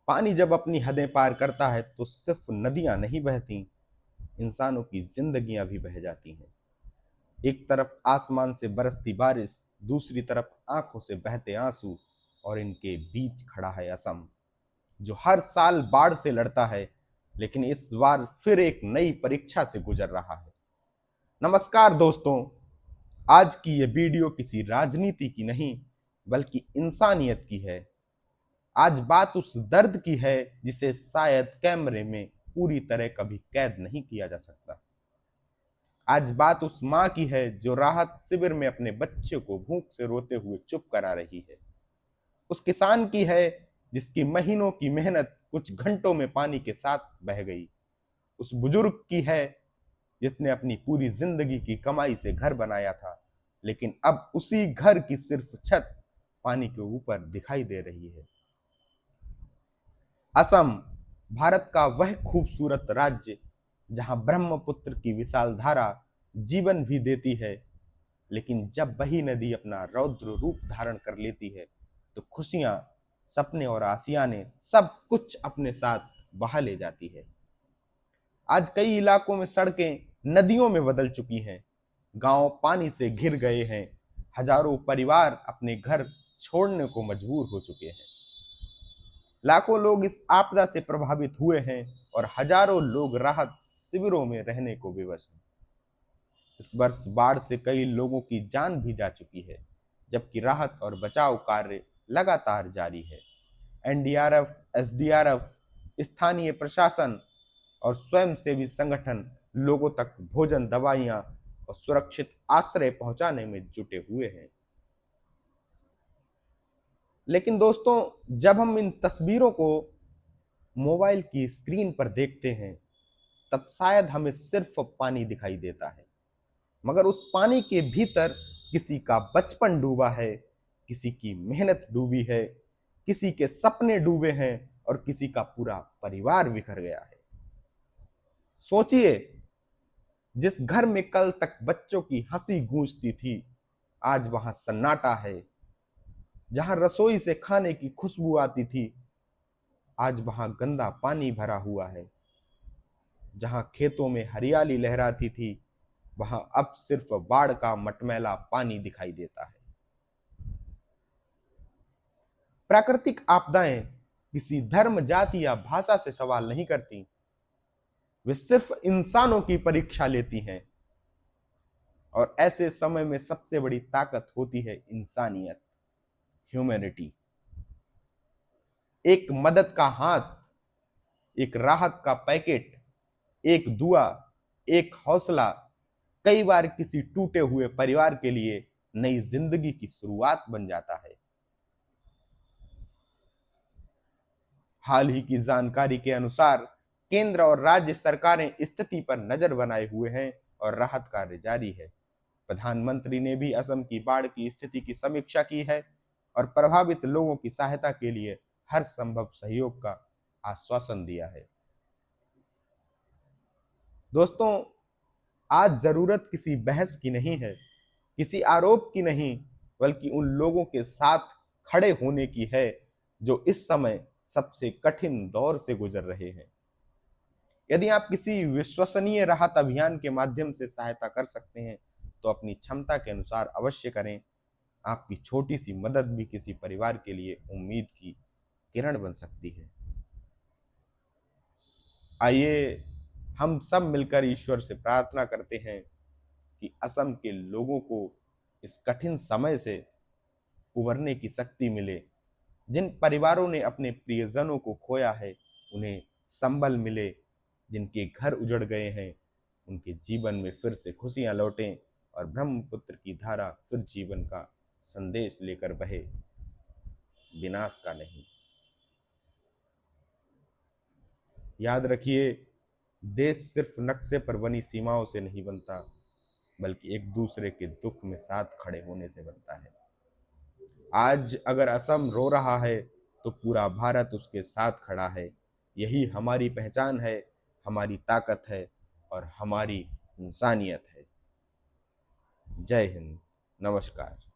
पानी जब अपनी हदें पार करता है तो सिर्फ नदियां नहीं बहती, इंसानों की जिंदगियां भी बह जाती हैं। एक तरफ आसमान से बरसती बारिश, दूसरी तरफ आंखों से बहते आंसू, और इनके बीच खड़ा है असम, जो हर साल बाढ़ से लड़ता है, लेकिन इस बार फिर एक नई परीक्षा से गुजर रहा है। नमस्कार दोस्तों, आज की ये वीडियो किसी राजनीति की नहीं, बल्कि इंसानियत की है। आज बात उस दर्द की है जिसे शायद कैमरे में पूरी तरह कभी कैद नहीं किया जा सकता। आज बात उस माँ की है जो राहत शिविर में अपने बच्चे को भूख से रोते हुए चुप करा रही है। उस किसान की है जिसकी महीनों की मेहनत कुछ घंटों में पानी के साथ बह गई। उस बुजुर्ग की है जिसने अपनी पूरी जिंदगी की कमाई से घर बनाया था, लेकिन अब उसी घर की सिर्फ छत पानी के ऊपर दिखाई दे रही है। असम भारत का वह खूबसूरत राज्य जहां ब्रह्मपुत्र की विशाल धारा जीवन भी देती है, लेकिन जब वही नदी अपना रौद्र रूप धारण कर लेती है तो खुशियां, सपने और आसियाने सब कुछ अपने साथ बहा ले जाती है। आज कई इलाकों में सड़कें नदियों में बदल चुकी हैं, गांव पानी से घिर गए हैं, हजारों परिवार अपने घर छोड़ने को मजबूर हो चुके हैं। लाखों लोग इस आपदा से प्रभावित हुए हैं और हजारों लोग राहत शिविरों में रहने को विवश हैं। इस वर्ष बाढ़ से कई लोगों की जान भी जा चुकी है, जबकि राहत और बचाव कार्य लगातार जारी है। एनडीआरएफ, एसडीआरएफ, स्थानीय प्रशासन और स्वयंसेवी संगठन लोगों तक भोजन, दवाइयां और सुरक्षित आश्रय पहुंचाने में जुटे हुए हैं। लेकिन दोस्तों, जब हम इन तस्वीरों को मोबाइल की स्क्रीन पर देखते हैं, तब शायद हमें सिर्फ पानी दिखाई देता है, मगर उस पानी के भीतर किसी का बचपन डूबा है, किसी की मेहनत डूबी है, किसी के सपने डूबे हैं और किसी का पूरा परिवार बिखर गया है। सोचिए, जिस घर में कल तक बच्चों की हंसी गूंजती थी, आज वहां सन्नाटा है। जहां रसोई से खाने की खुशबू आती थी, आज वहां गंदा पानी भरा हुआ है। जहां खेतों में हरियाली लहराती थी, वहां अब सिर्फ बाढ़ का मटमैला पानी दिखाई देता है। प्राकृतिक आपदाएं किसी धर्म, जाति या भाषा से सवाल नहीं करती, वे सिर्फ इंसानों की परीक्षा लेती हैं। और ऐसे समय में सबसे बड़ी ताकत होती है इंसानियत, ह्यूमैनिटी। एक मदद का हाथ, एक राहत का पैकेट, एक दुआ, एक हौसला, कई बार किसी टूटे हुए परिवार के लिए नई जिंदगी की शुरुआत बन जाता है। हाल ही की जानकारी के अनुसार केंद्र और राज्य सरकारें स्थिति पर नजर बनाए हुए हैं और राहत कार्य जारी है। प्रधानमंत्री ने भी असम की बाढ़ की स्थिति की समीक्षा की है और प्रभावित लोगों की सहायता के लिए हर संभव सहयोग का आश्वासन दिया है। दोस्तों, आज जरूरत किसी बहस की नहीं है, किसी आरोप की नहीं, बल्कि उन लोगों के साथ खड़े होने की है जो इस समय सबसे कठिन दौर से गुजर रहे हैं। यदि आप किसी विश्वसनीय राहत अभियान के माध्यम से सहायता कर सकते हैं, तो अपनी क्षमता के अनुसार अवश्य करें। आपकी छोटी सी मदद भी किसी परिवार के लिए उम्मीद की किरण बन सकती है। आइए हम सब मिलकर ईश्वर से प्रार्थना करते हैं कि असम के लोगों को इस कठिन समय से उबरने की शक्ति मिले। जिन परिवारों ने अपने प्रियजनों को खोया है, उन्हें संबल मिले। जिनके घर उजड़ गए हैं, उनके जीवन में फिर से खुशियां लौटें और ब्रह्मपुत्र की धारा फिर जीवन का संदेश लेकर बहे, विनाश का नहीं। याद रखिए, देश सिर्फ नक्शे पर बनी सीमाओं से नहीं बनता, बल्कि एक दूसरे के दुख में साथ खड़े होने से बनता है। आज अगर असम रो रहा है, तो पूरा भारत उसके साथ खड़ा है। यही हमारी पहचान है, हमारी ताकत है और हमारी इंसानियत है। जय हिंद, नमस्कार।